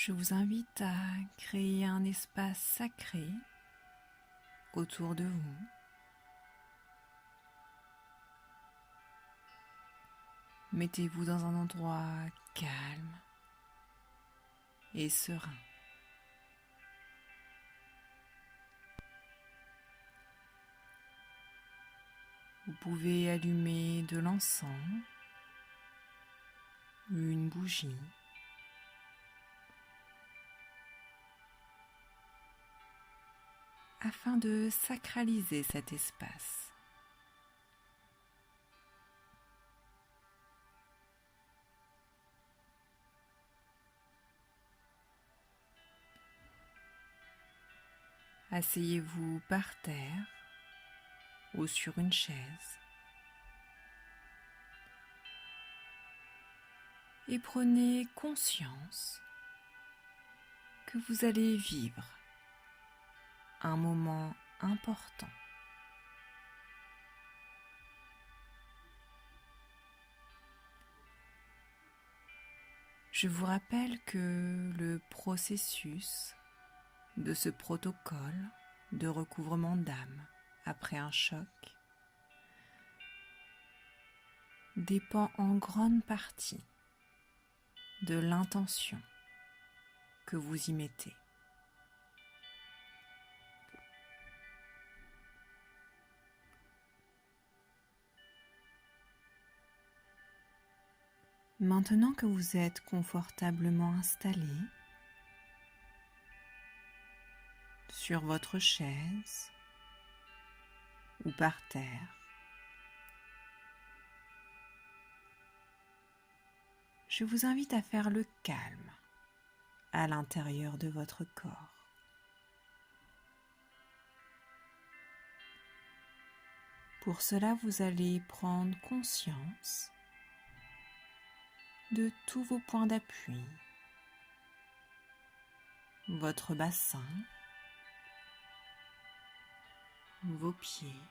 je vous invite à créer un espace sacré autour de vous. Mettez-vous dans un endroit calme et serein. Vous pouvez allumer de l'encens, une bougie, afin de sacraliser cet espace. Asseyez-vous par terre ou sur une chaise et prenez conscience que vous allez vivre un moment important. Je vous rappelle que le processus de ce protocole de recouvrement d'âme après un choc dépend en grande partie de l'intention que vous y mettez. Maintenant que vous êtes confortablement installé sur votre chaise ou par terre, je vous invite à faire le calme à l'intérieur de votre corps. Pour cela, vous allez prendre conscience de tous vos points d'appui, votre bassin, vos pieds,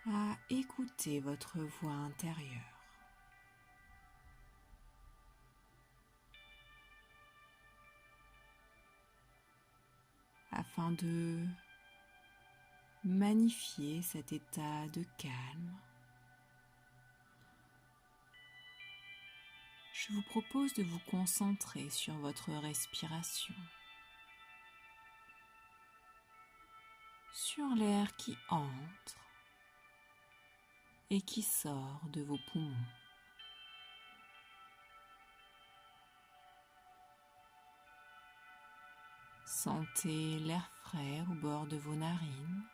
à écouter votre voix intérieure. Afin de magnifier cet état de calme, je vous propose de vous concentrer sur votre respiration, sur l'air qui entre et qui sort de vos poumons. Sentez l'air frais au bord de vos narines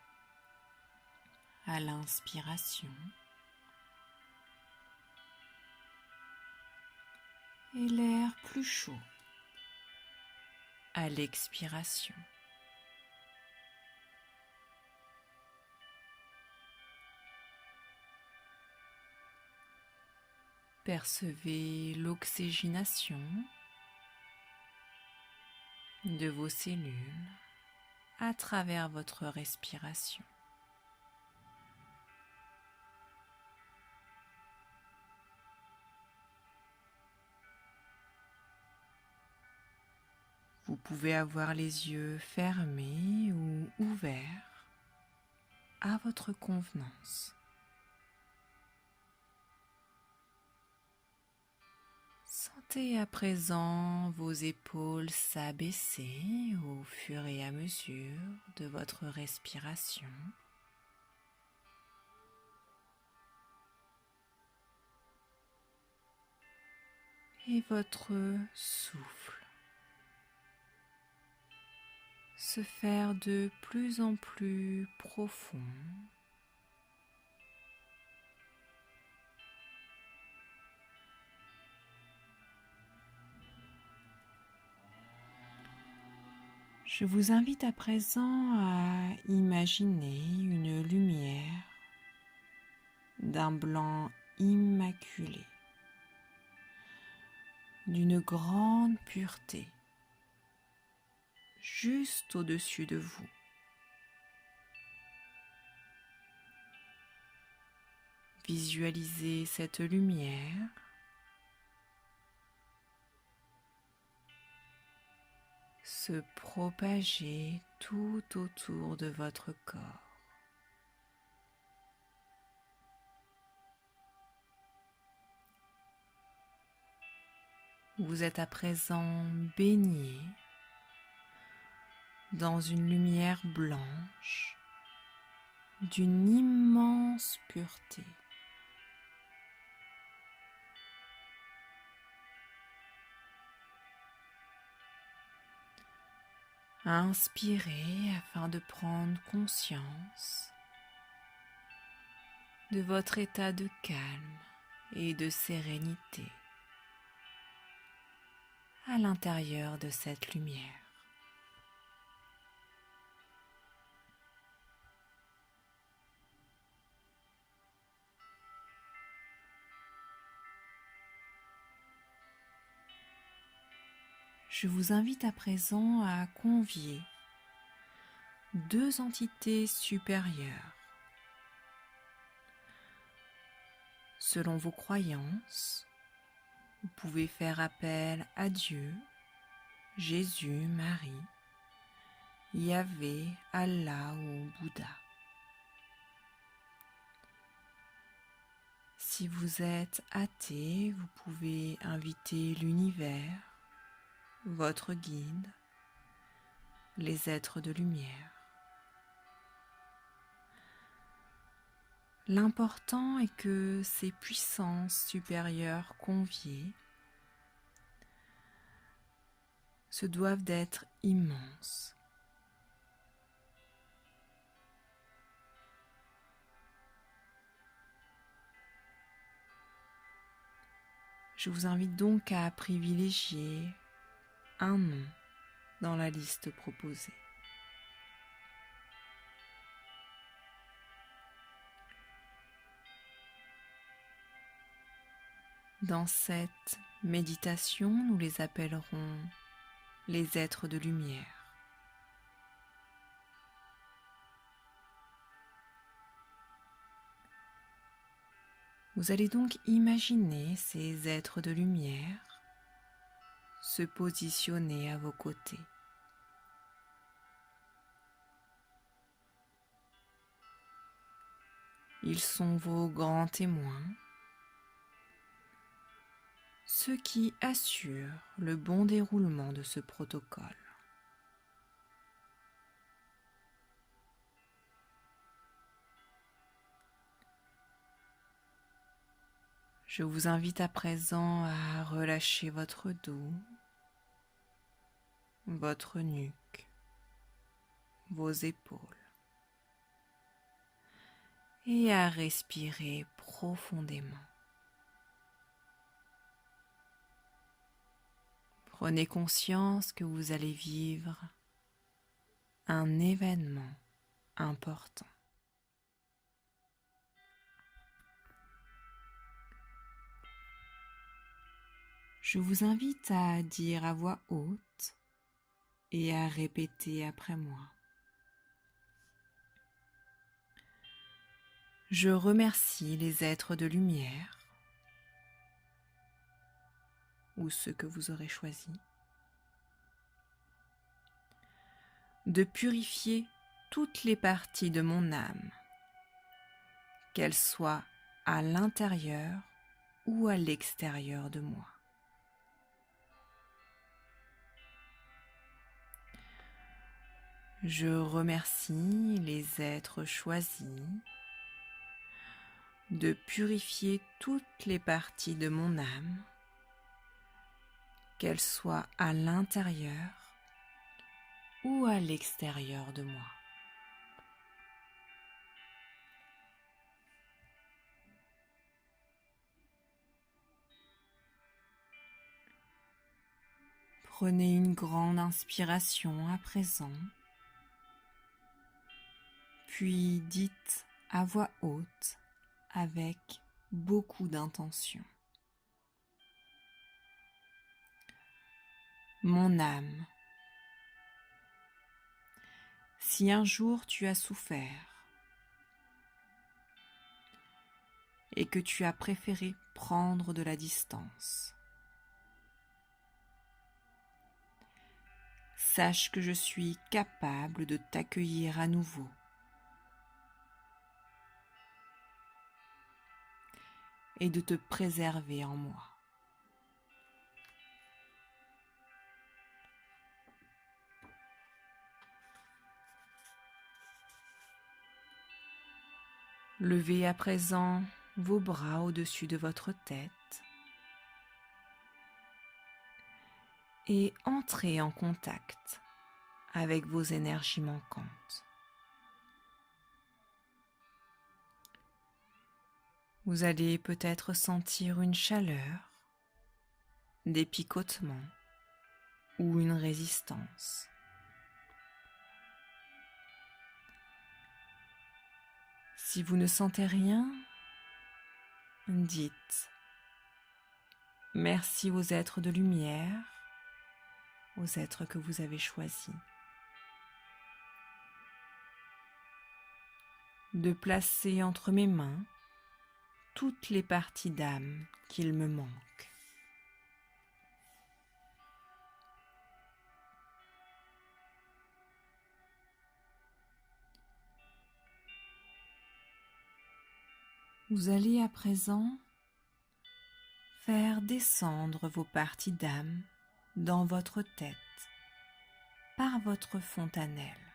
à l'inspiration et l'air plus chaud à l'expiration. Percevez l'oxygénation de vos cellules à travers votre respiration. Vous pouvez avoir les yeux fermés ou ouverts à votre convenance. Sentez à présent vos épaules s'abaisser au fur et à mesure de votre respiration. Et votre souffle se faire de plus en plus profond. Je vous invite à présent à imaginer une lumière d'un blanc immaculé, d'une grande pureté, juste au-dessus de vous. visualisez cette lumière se propager tout autour de votre corps. Vous êtes à présent baigné dans une lumière blanche d'une immense pureté. Inspirez afin de prendre conscience de votre état de calme et de sérénité à l'intérieur de cette lumière. Je vous invite à présent à convier deux entités supérieures. Selon vos croyances, vous pouvez faire appel à Dieu, Jésus, Marie, Yahvé, Allah ou Bouddha. Si vous êtes athée, vous pouvez inviter l'univers, votre guide, les êtres de lumière. L'important est que ces puissances supérieures conviées se doivent d'être immenses. Je vous invite donc à privilégier un nom dans la liste proposée. Dans cette méditation, nous les appellerons les êtres de lumière. Vous allez donc imaginer ces êtres de lumière se positionner à vos côtés. Ils sont vos grands témoins, ceux qui assurent le bon déroulement de ce protocole. Je vous invite à présent à relâcher votre dos, votre nuque, vos épaules et à respirer profondément. Prenez conscience que vous allez vivre un événement important. Je vous invite à dire à voix haute et à répéter après moi. Je remercie les êtres de lumière ou ceux que vous aurez choisis de purifier toutes les parties de mon âme, qu'elles soient à l'intérieur ou à l'extérieur de moi. Je remercie les êtres choisis de purifier toutes les parties de mon âme, qu'elles soient à l'intérieur ou à l'extérieur de moi. Prenez une grande inspiration à présent, puis dites à voix haute avec beaucoup d'intention. Mon âme, si un jour tu as souffert, et que tu as préféré prendre de la distance. Sache que je suis capable de t'accueillir à nouveau. Et de te préserver en moi. Levez à présent vos bras au-dessus de votre tête et entrez en contact avec vos énergies manquantes. Vous allez peut-être sentir une chaleur, des picotements ou une résistance. Si vous ne sentez rien, dites « Merci aux êtres de lumière, aux êtres que vous avez choisis, de placer entre mes mains toutes les parties d'âme qu'il me manque. » Vous allez à présent faire descendre vos parties d'âme dans votre tête par votre fontanelle,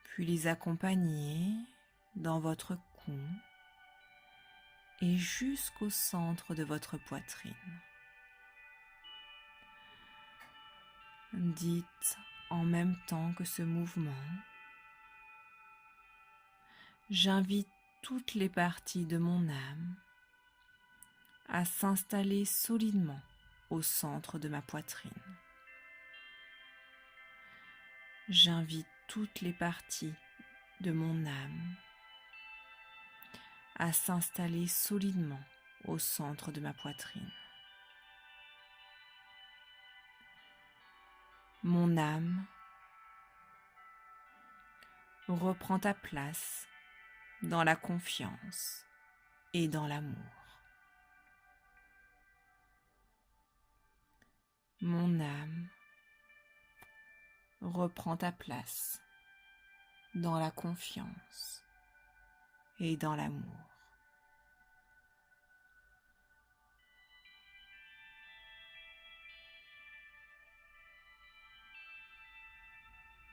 puis les accompagner dans votre cou et jusqu'au centre de votre poitrine. Dites en même temps que ce mouvement: j'invite toutes les parties de mon âme à s'installer solidement au centre de ma poitrine. J'invite toutes les parties de mon âme à s'installer solidement au centre de ma poitrine. Mon âme reprend ta place dans la confiance et dans l'amour. Mon âme reprend ta place dans la confiance et dans l'amour.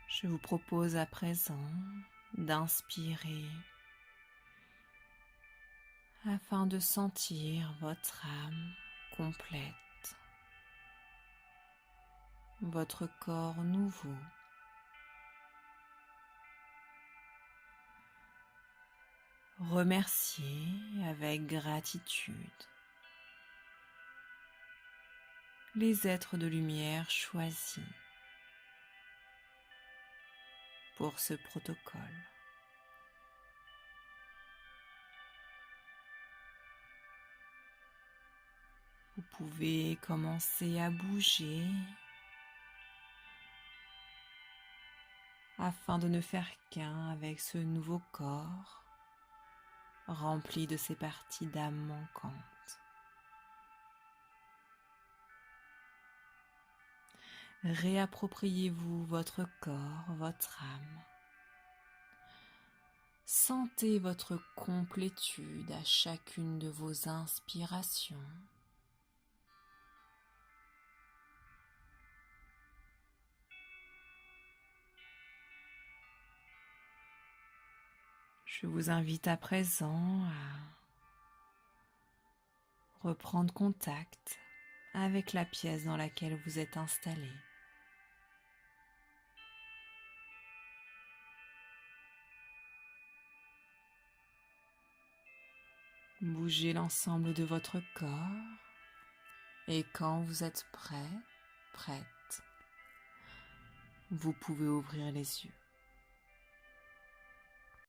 Je vous propose à présent d'inspirer afin de sentir votre âme complète, votre corps nouveau. Remerciez avec gratitude les êtres de lumière choisis pour ce protocole. Vous pouvez commencer à bouger afin de ne faire qu'un avec ce nouveau corps rempli de ces parties d'âme manquantes. Réappropriez-vous votre corps, votre âme. Sentez votre complétude à chacune de vos inspirations. Je vous invite à présent à reprendre contact avec la pièce dans laquelle vous êtes installé. Bougez l'ensemble de votre corps et quand vous êtes prêt, prête, vous pouvez ouvrir les yeux.